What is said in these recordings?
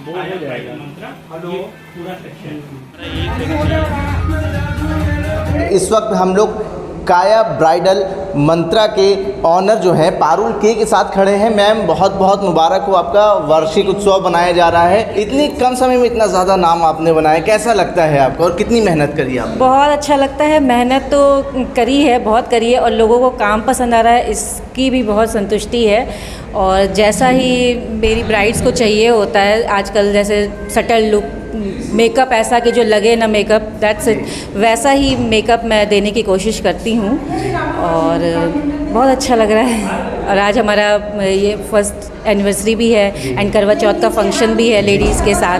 वो हो जाएगा। हेलो, पूरा सेक्शन। इस वक्त हम लोग काया ब्राइडल मंत्रा के ऑनर जो है पारुल के साथ खड़े हैं। मैम, बहुत बहुत मुबारक हो, आपका वार्षिक उत्सव बनाया जा रहा है। इतनी कम समय में इतना ज़्यादा नाम आपने बनाया, कैसा लगता है आपको और कितनी मेहनत करी आपने? बहुत अच्छा लगता है, मेहनत तो करी है, बहुत करी है, और लोगों को काम पसंद आ रहा है, इसकी भी बहुत संतुष्टि है। और जैसा ही मेरी ब्राइड्स को चाहिए होता है आजकल, जैसे सटल लुक, मेकअप ऐसा कि जो लगे ना मेकअप, दैट्स इट, वैसा ही मेकअप मैं देने की कोशिश करती हूँ और बहुत अच्छा लग रहा है। और आज हमारा ये फर्स्ट एनिवर्सरी भी है एंड करवा चौथ का फंक्शन भी है लेडीज़ के साथ।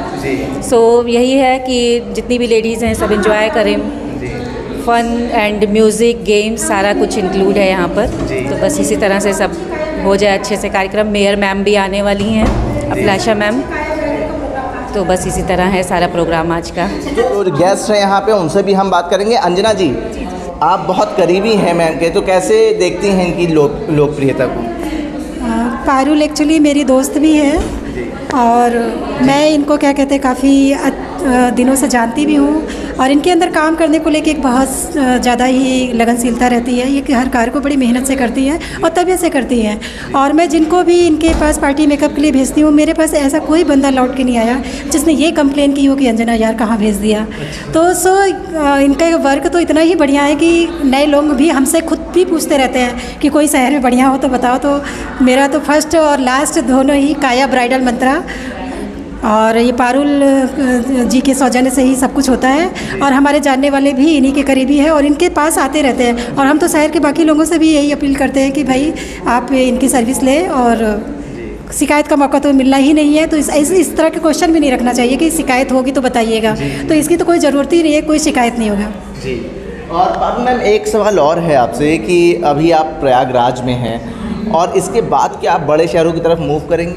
सो यही है कि जितनी भी लेडीज़ हैं सब एंजॉय करें, फन एंड म्यूज़िक, गेम्स, सारा कुछ इंक्लूड है यहाँ पर। तो बस इसी तरह से सब हो जाए अच्छे से कार्यक्रम। मेयर मैम भी आने वाली हैं, अभिलाषा मैम, तो बस इसी तरह है सारा प्रोग्राम आज का। तो गेस्ट हैं यहाँ पे, उनसे भी हम बात करेंगे। अंजना जी, आप बहुत करीबी हैं मैम के, तो कैसे देखती हैं इनकी लोकप्रियता को? पारुल एक्चुअली मेरी दोस्त भी है और मैं इनको क्या कहते हैं काफ़ी दिनों से जानती भी हूँ, और इनके अंदर काम करने को लेके एक बहुत ज़्यादा ही लगनशीलता रहती है। ये कि हर कार्य को बड़ी मेहनत से करती हैं और तबीयत से करती हैं। और मैं जिनको भी इनके पास पार्टी मेकअप के लिए भेजती हूँ, मेरे पास ऐसा कोई बंदा लौट के नहीं आया जिसने ये कंप्लेन की हो कि अंजना यार कहाँ भेज दिया। तो इनका वर्क तो इतना ही बढ़िया है कि नए लोग भी हमसे खुद भी पूछते रहते हैं कि कोई शहर में बढ़िया हो तो बताओ। तो मेरा तो फर्स्ट और लास्ट दोनों ही काया ब्राइडल मंत्रा, और ये पारुल जी के सौजन्य से ही सब कुछ होता है। और हमारे जानने वाले भी इन्हीं के करीबी हैं और इनके पास आते रहते हैं। और हम तो शहर के बाकी लोगों से भी यही अपील करते हैं कि भाई आप इनकी सर्विस लें, और शिकायत का मौका तो मिलना ही नहीं है। तो इस तरह के क्वेश्चन भी नहीं रखना चाहिए कि शिकायत होगी तो बताइएगा, तो इसकी तो कोई ज़रूरत ही नहीं है, कोई शिकायत नहीं होगा जी। और पारुल मैम, एक सवाल और है आपसे कि अभी आप प्रयागराज में हैं और इसके बाद क्या आप बड़े शहरों की तरफ मूव करेंगे?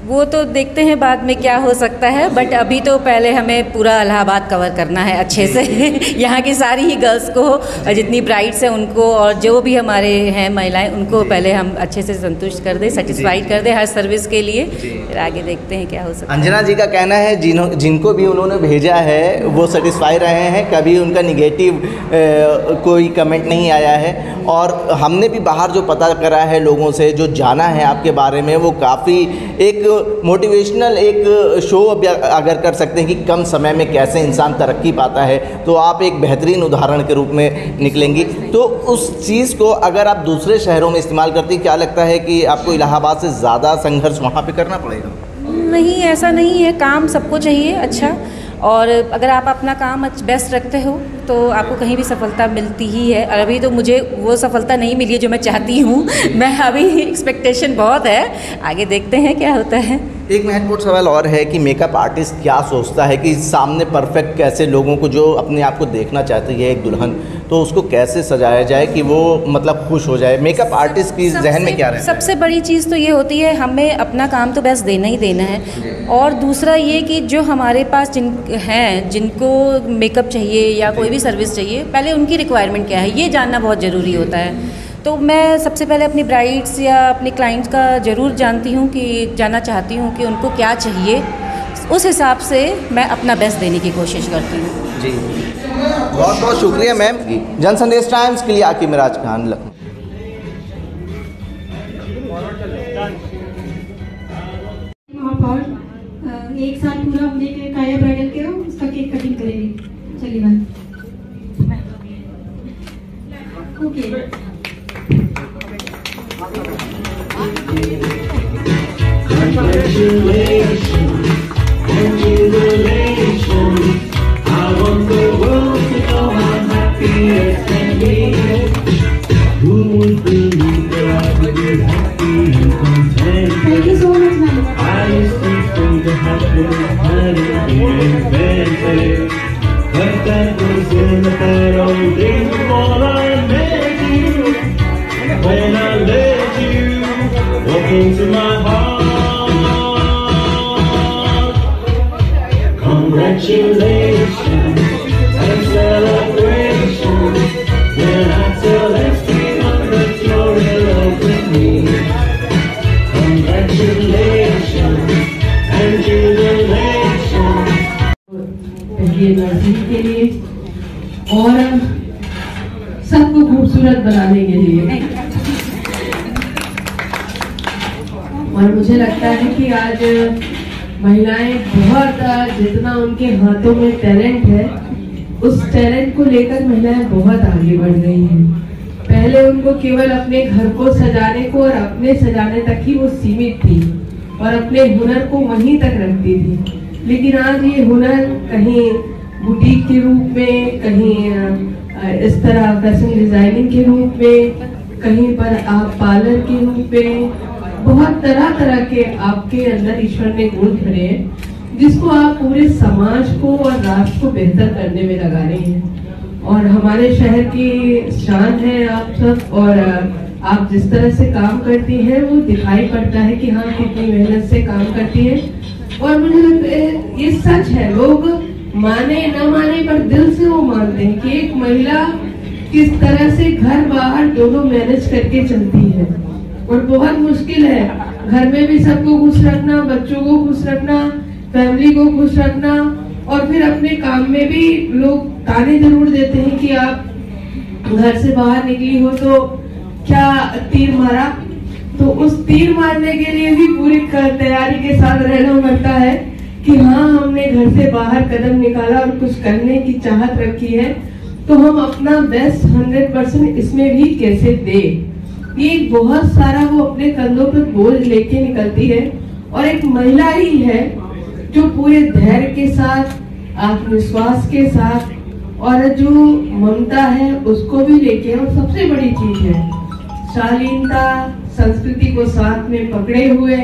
वो तो देखते हैं बाद में क्या हो सकता है, बट अभी तो पहले हमें पूरा इलाहाबाद कवर करना है अच्छे से। यहाँ की सारी ही गर्ल्स को और जितनी ब्राइड्स हैं उनको, और जो भी हमारे हैं महिलाएं, उनको पहले हम अच्छे से संतुष्ट कर दें, सेटिस्फाइड कर दें हर सर्विस के लिए, फिर आगे देखते हैं क्या हो सकता है। अंजना जी का कहना है जिनको भी उन्होंने भेजा है वो सेटिस्फाई रहे हैं, कभी उनका निगेटिव कोई कमेंट नहीं आया है। और हमने भी बाहर जो पता करा है लोगों से, जो जाना है आपके बारे में, वो काफ़ी एक मोटिवेशनल एक शो अगर कर सकते हैं कि कम समय में कैसे इंसान तरक्की पाता है, तो आप एक बेहतरीन उदाहरण के रूप में निकलेंगी। तो उस चीज़ को अगर आप दूसरे शहरों में इस्तेमाल करती, क्या लगता है कि आपको इलाहाबाद से ज़्यादा संघर्ष वहाँ पे करना पड़ेगा? नहीं, ऐसा नहीं है, काम सबको चाहिए अच्छा, और अगर आप अपना काम बेस्ट रखते हो तो आपको कहीं भी सफलता मिलती ही है। और अभी तो मुझे वो सफलता नहीं मिली है जो मैं चाहती हूँ। मैं अभी एक्सपेक्टेशन बहुत है, आगे देखते हैं क्या होता है। एक महत्वपूर्ण सवाल और है कि मेकअप आर्टिस्ट क्या सोचता है कि सामने परफेक्ट कैसे लोगों को, जो अपने आप को देखना चाहते हैं एक दुल्हन, तो उसको कैसे सजाया जाए कि वो मतलब खुश हो जाए? मेकअप आर्टिस्ट की जहन में क्या रहता है? सबसे बड़ी चीज़ तो ये होती है, हमें अपना काम तो बेस्ट देना ही देना है। और दूसरा ये कि जो हमारे पास जिनको मेकअप चाहिए या कोई भी सर्विस चाहिए, पहले उनकी रिक्वायरमेंट क्या है ये जानना बहुत ज़रूरी होता है। तो मैं सबसे पहले अपनी ब्राइड्स या अपने क्लाइंट्स का ज़रूर जानना चाहती हूँ कि उनको क्या चाहिए, उस हिसाब से मैं अपना बेस्ट देने की कोशिश करती हूँ। जी, बहुत बहुत शुक्रिया मैम। जन संदेश टाइम्स के लिए आकिब मिराज खान, लखनऊ। एक साल पूरा हमने काया ब्राइडल के उसका केक कटिंग करेंगे। चलिए ma'am, okay. Congratulations, congratulations. I want the world to know I'm happy as can be. Who would believe that I would be happy and content? Thank you so much, ma'am. I used to think that happiness hadn't been invented, but that was in the bad old days before I met you. When I let you walk into my heart. बनाने के लिए। और मुझे लगता है कि आज महिलाएं बहुत, जितना उनके हाथों में टैलेंट है, उस टैलेंट को लेकर महिलाएं बहुत आगे बढ़ रही हैं। पहले उनको केवल अपने घर को सजाने को और अपने सजाने तक ही वो सीमित थी और अपने हुनर को वहीं तक रखती थी, लेकिन आज ये हुनर कहीं बुटीक के रूप में, कहीं इस तरह फैशन डिजाइनिंग के रूप में, कहीं पर आप पार्लर के रूप में, बहुत तरह तरह के आपके अंदर ईश्वर ने गुण भरे हैं, जिसको आप पूरे समाज को और राष्ट्र को बेहतर करने में लगा रही हैं। और हमारे शहर की शान है आप सब, और आप जिस तरह से काम करती हैं वो दिखाई पड़ता है कि हाँ कितनी मेहनत से काम करती हैं। और मुझे लगता है ये सच है, लोग माने न माने पर दिल से वो मानते हैं कि एक महिला किस तरह से घर बाहर दोनों मैनेज करके चलती है। और बहुत मुश्किल है घर में भी सबको खुश रखना, बच्चों को खुश रखना, फैमिली को खुश रखना, और फिर अपने काम में भी लोग ताने जरूर देते हैं कि आप घर से बाहर निकली हो तो क्या तीर मारा। तो उस तीर मारने के लिए भी पूरी तैयारी के साथ रहना पड़ता है कि हाँ हमने घर से बाहर कदम निकाला और कुछ करने की चाहत रखी है, तो हम अपना बेस्ट 100% इसमें भी कैसे दें। ये बहुत सारा वो अपने कंधों पर बोझ लेके निकलती है, और एक महिला ही है जो पूरे धैर्य के साथ, आत्मविश्वास के साथ, और जो ममता है उसको भी लेके, और सबसे बड़ी चीज है शालीनता, संस्कृति को साथ में पकड़े हुए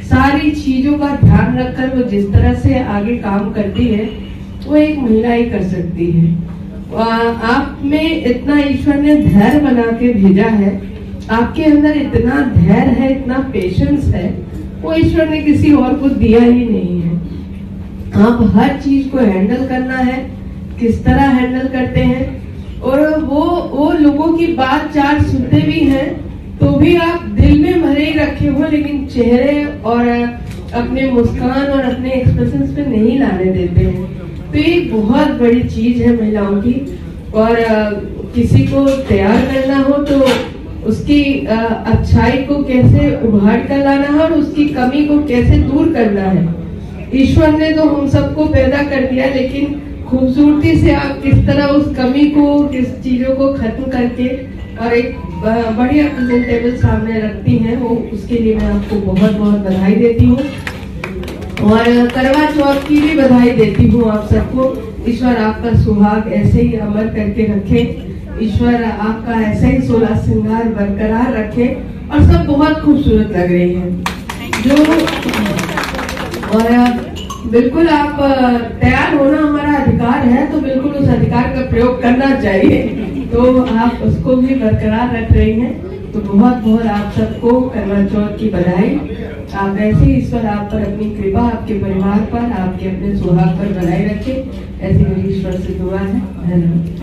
सारी चीजों का ध्यान रखकर वो जिस तरह से आगे काम करती है वो एक महिला ही कर सकती है। आप में इतना ईश्वर ने धैर्य बना के भेजा है, आपके अंदर इतना धैर्य है, इतना पेशेंस है, वो ईश्वर ने किसी और को दिया ही नहीं है। आप हर चीज को हैंडल करना है, किस तरह हैंडल करते हैं, और वो लोगों की बात चार सुनते भी हैं तो भी आप दिल में भरे ही रखे हो, लेकिन चेहरे और अपने मुस्कान और अपने एक्सप्रेशंस पे नहीं लाने देते हैं। तो ये बहुत बड़ी चीज है महिलाओं की। और किसी को तैयार करना हो तो उसकी अच्छाई को कैसे उभार कर लाना है और उसकी कमी को कैसे दूर करना है। ईश्वर ने तो हम सबको पैदा कर दिया, लेकिन खूबसूरती से आप किस तरह उस कमी को, किस चीजों को खत्म करके और एक बढ़िया प्रेजेंटेबल सामने रखती हैं, वो उसके लिए मैं आपको बहुत बहुत बधाई देती हूँ। और करवा चौथ की भी बधाई देती हूँ आप सबको। ईश्वर आपका सुहाग ऐसे ही अमर करके रखे, ईश्वर आपका ऐसा ही 16 श्रृंगार बरकरार रखे, और सब बहुत खूबसूरत लग रही हैं जो। और बिल्कुल आप तैयार होना हमारा अधिकार है, तो बिल्कुल उस अधिकार का प्रयोग करना चाहिए, तो आप उसको भी बरकरार रख रही हैं। तो बहुत बहुत आप सबको करवा चौथ की बधाई। आप ऐसे ईश्वर आप पर अपनी कृपा, आपके परिवार पर, आपके अपने सुहाग पर बनाए रखे, ऐसी मेरी ईश्वर से दुआ है। धन्यवाद।